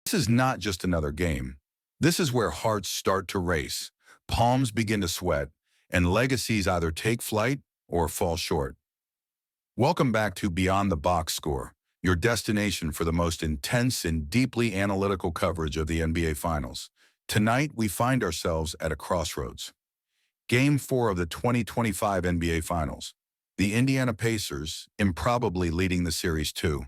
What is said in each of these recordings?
This is not just another game. This is where hearts start to race, palms begin to sweat, and legacies either take flight or fall short. Welcome back to Beyond the Box Score, your destination for the most intense and deeply analytical coverage of the NBA Finals. Tonight, we find ourselves at a crossroads. Game 4 of the 2025 NBA Finals. The Indiana Pacers, improbably leading the series 2-1,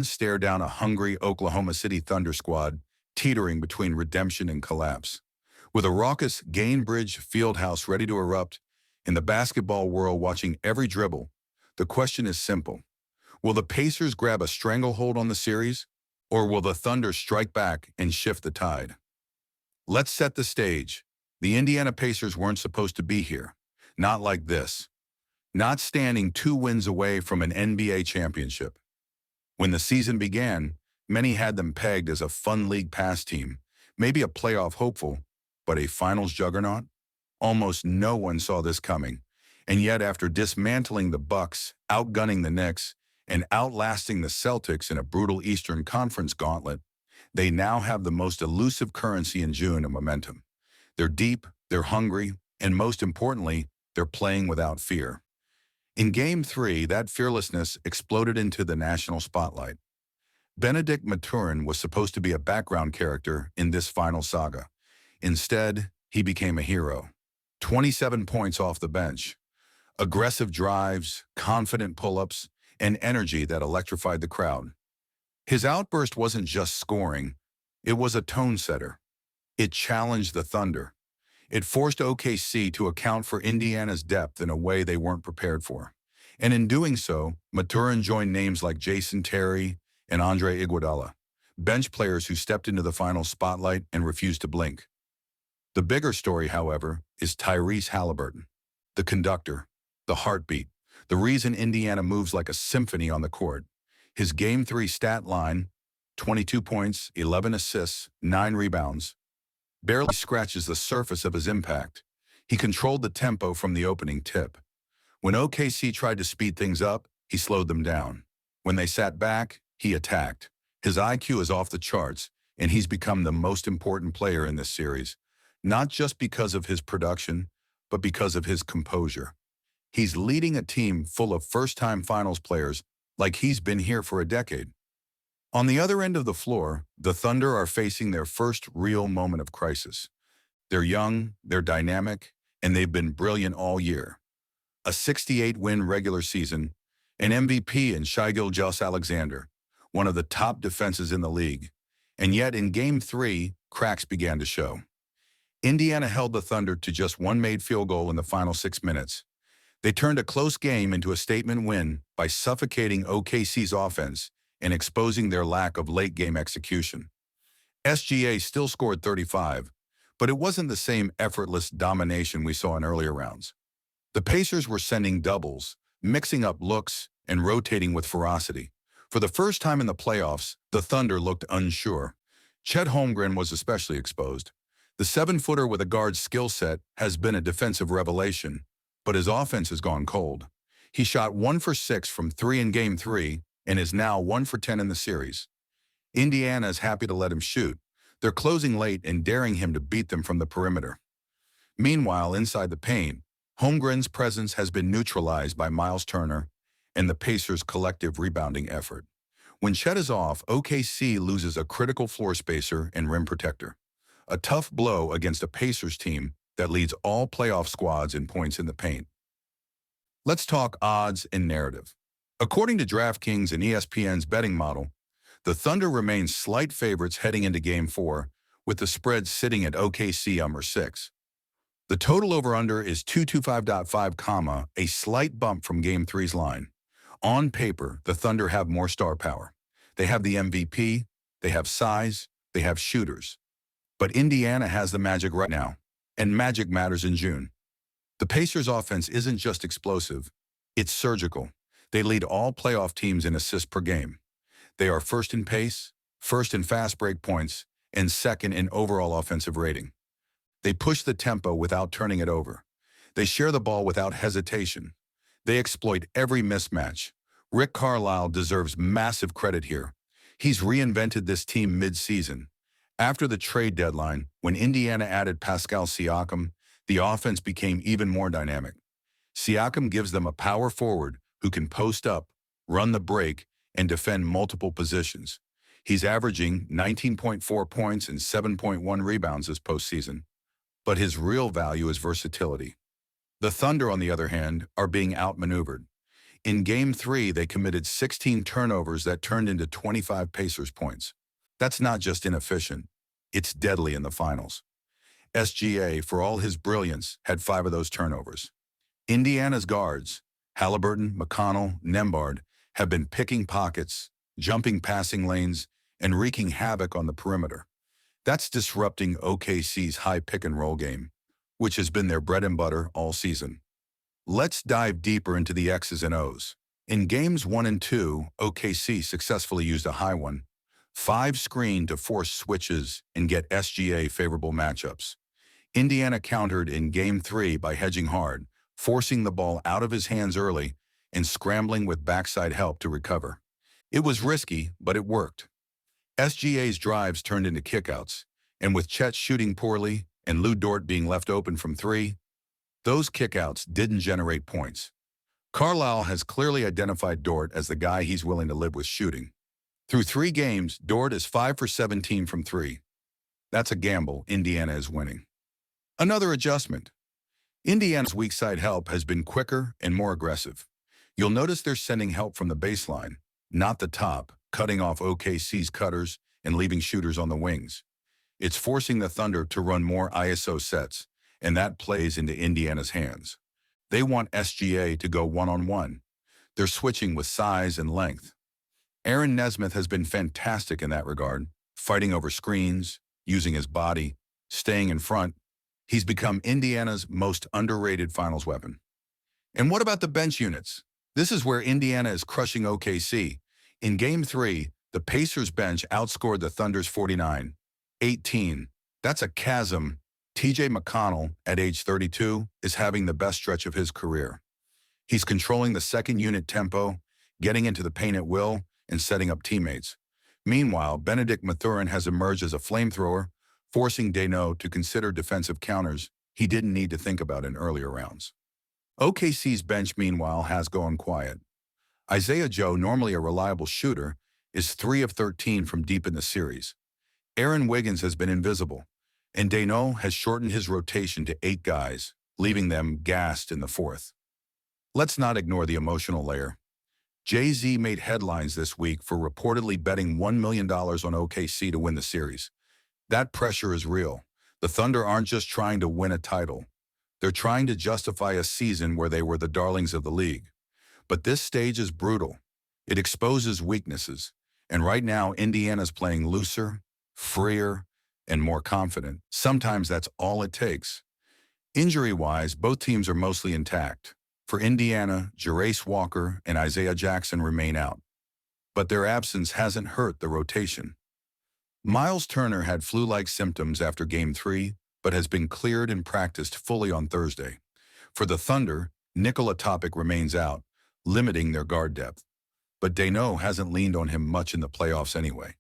stare down a hungry Oklahoma City Thunder squad teetering between redemption and collapse. With a raucous Gainbridge Fieldhouse ready to erupt, in the basketball world watching every dribble, the question is simple. Will the Pacers grab a stranglehold on the series, or will the Thunder strike back and shift the tide? Let's set the stage. The Indiana Pacers weren't supposed to be here. Not like this. Not standing 2 wins away from an NBA championship. When the season began, many had them pegged as a fun league pass team, maybe a playoff hopeful, but a finals juggernaut? Almost no one saw this coming. And yet after dismantling the Bucks, outgunning the Knicks, and outlasting the Celtics in a brutal Eastern Conference gauntlet, they now have the most elusive currency in June and momentum. They're deep, they're hungry, and most importantly, they're playing without fear. In Game 3, that fearlessness exploded into the national spotlight. Benedict Mathurin was supposed to be a background character in this final saga. Instead, he became a hero. 27 points off the bench. Aggressive drives, confident pull-ups, and energy that electrified the crowd. His outburst wasn't just scoring, it was a tone setter. It challenged the Thunder. It forced OKC to account for Indiana's depth in a way they weren't prepared for. And in doing so, Mathurin joined names like Jason Terry and Andre Iguodala, bench players who stepped into the final spotlight and refused to blink. The bigger story, however, is Tyrese Haliburton, the conductor, the heartbeat, the reason Indiana moves like a symphony on the court. His Game 3 stat line, 22 points, 11 assists, 9 rebounds, barely scratches the surface of his impact. He controlled the tempo from the opening tip. When OKC tried to speed things up, he slowed them down. When they sat back, he attacked. His IQ is off the charts, and he's become the most important player in this series, not just because of his production, but because of his composure. He's leading a team full of first-time finals players like he's been here for a decade. On the other end of the floor, the Thunder are facing their first real moment of crisis. They're young, they're dynamic, and they've been brilliant all year. A 68-win regular season, an MVP in Shai Gilgeous-Alexander, one of the top defenses in the league. And yet in Game 3, cracks began to show. Indiana held the Thunder to just one made field goal in the final 6 minutes. They turned a close game into a statement win by suffocating OKC's offense and exposing their lack of late-game execution. SGA still scored 35, but it wasn't the same effortless domination we saw in earlier rounds. The Pacers were sending doubles, mixing up looks, and rotating with ferocity. For the first time in the playoffs, the Thunder looked unsure. Chet Holmgren was especially exposed. The 7-footer with a guard's skill set has been a defensive revelation, but his offense has gone cold. He shot 1 for 6 from 3 in Game 3, and is now 1 for 10 in the series. Indiana is happy to let him shoot. They're closing late and daring him to beat them from the perimeter. Meanwhile, inside the paint, Holmgren's presence has been neutralized by Miles Turner and the Pacers' collective rebounding effort. When Chet is off, OKC loses a critical floor spacer and rim protector. A tough blow against a Pacers team that leads all playoff squads in points in the paint. Let's talk odds and narrative. According to DraftKings and ESPN's betting model, the Thunder remain slight favorites heading into Game 4, with the spread sitting at OKC _6. The total over-under is 225.5, a slight bump from Game 3's line. On paper, the Thunder have more star power. They have the MVP, they have size, they have shooters. But Indiana has the magic right now, and magic matters in June. The Pacers' offense isn't just explosive, it's surgical. They lead all playoff teams in assists per game. They are first in pace, first in fast break points, and second in overall offensive rating. They push the tempo without turning it over. They share the ball without hesitation. They exploit every mismatch. Rick Carlisle deserves massive credit here. He's reinvented this team mid-season. After the trade deadline, when Indiana added Pascal Siakam, the offense became even more dynamic. Siakam gives them a power forward who can post up, run the break, and defend multiple positions. He's averaging 19.4 points and 7.1 rebounds this postseason. But his real value is versatility. The Thunder, on the other hand, are being outmaneuvered. In Game 3, they committed 16 turnovers that turned into 25 Pacers points. That's not just inefficient. It's deadly in the finals. SGA, for all his brilliance, had 5 of those turnovers. Indiana's guards, Haliburton, McConnell, Nembhard, have been picking pockets, jumping passing lanes, and wreaking havoc on the perimeter. That's disrupting OKC's high pick-and-roll game, which has been their bread and butter all season. Let's dive deeper into the X's and O's. In Games 1 and 2, OKC successfully used a high one, 5 screen to force switches and get SGA favorable matchups. Indiana countered in Game 3 by hedging hard, forcing the ball out of his hands early and scrambling with backside help to recover. It was risky, but it worked. SGA's drives turned into kickouts, and with Chet shooting poorly and Lou Dort being left open from 3, those kickouts didn't generate points. Carlisle has clearly identified Dort as the guy he's willing to live with shooting. Through 3 games, Dort is 5 for 17 from 3. That's a gamble Indiana is winning. Another adjustment. Indiana's weak side help has been quicker and more aggressive. You'll notice they're sending help from the baseline, not the top, cutting off OKC's cutters and leaving shooters on the wings. It's forcing the Thunder to run more ISO sets, and that plays into Indiana's hands. They want SGA to go one-on-one. They're switching with size and length. Aaron Nesmith has been fantastic in that regard, fighting over screens, using his body, staying in front. He's become Indiana's most underrated finals weapon. And what about the bench units? This is where Indiana is crushing OKC. In Game 3, the Pacers bench outscored the Thunder's 49-18. That's a chasm. TJ McConnell, at age 32, is having the best stretch of his career. He's controlling the second unit tempo, getting into the paint at will, and setting up teammates. Meanwhile, Benedict Mathurin has emerged as a flamethrower, forcing Dano to consider defensive counters he didn't need to think about in earlier rounds. OKC's bench, meanwhile, has gone quiet. Isaiah Joe, normally a reliable shooter, is 3 of 13 from deep in the series. Aaron Wiggins has been invisible, and Dano has shortened his rotation to 8 guys, leaving them gassed in the 4th. Let's not ignore the emotional layer. Jay-Z made headlines this week for reportedly betting $1 million on OKC to win the series. That pressure is real. The Thunder aren't just trying to win a title. They're trying to justify a season where they were the darlings of the league. But this stage is brutal. It exposes weaknesses. And right now, Indiana's playing looser, freer, and more confident. Sometimes that's all it takes. Injury-wise, both teams are mostly intact. For Indiana, Jarace Walker and Isaiah Jackson remain out. But their absence hasn't hurt the rotation. Miles Turner had flu-like symptoms after Game 3, but has been cleared and practiced fully on Thursday. For the Thunder, Nikola Topic remains out, limiting their guard depth. But Dano hasn't leaned on him much in the playoffs anyway.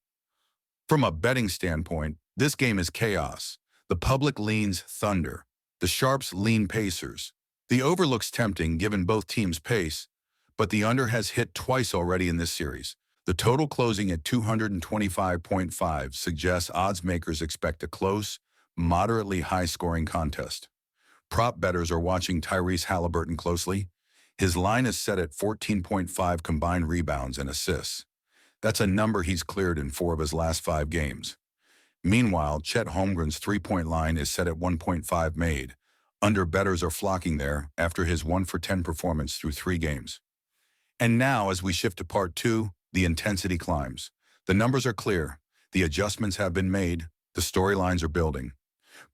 From a betting standpoint, this game is chaos. The public leans Thunder. The sharps lean Pacers. The over looks tempting given both teams' pace, but the under has hit twice already in this series. The total closing at 225.5 suggests odds makers expect a close, moderately high-scoring contest. Prop bettors are watching Tyrese Haliburton closely. His line is set at 14.5 combined rebounds and assists. That's a number he's cleared in 4 of his last 5 games. Meanwhile, Chet Holmgren's three-point line is set at 1.5 made. Under bettors are flocking there after his 1-for-10 performance through 3 games. And now, as we shift to part 2, the intensity climbs. The numbers are clear. The adjustments have been made. The storylines are building.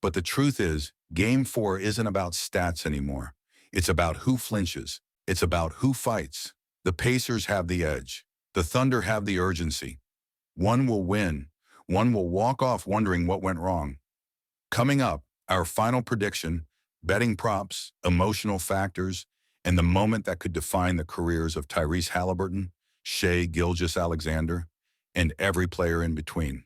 But the truth is, Game 4 isn't about stats anymore. It's about who flinches. It's about who fights. The Pacers have the edge. The Thunder have the urgency. One will win. One will walk off wondering what went wrong. Coming up, our final prediction, betting props, emotional factors, and the moment that could define the careers of Tyrese Haliburton, Shai Gilgeous-Alexander, and every player in between.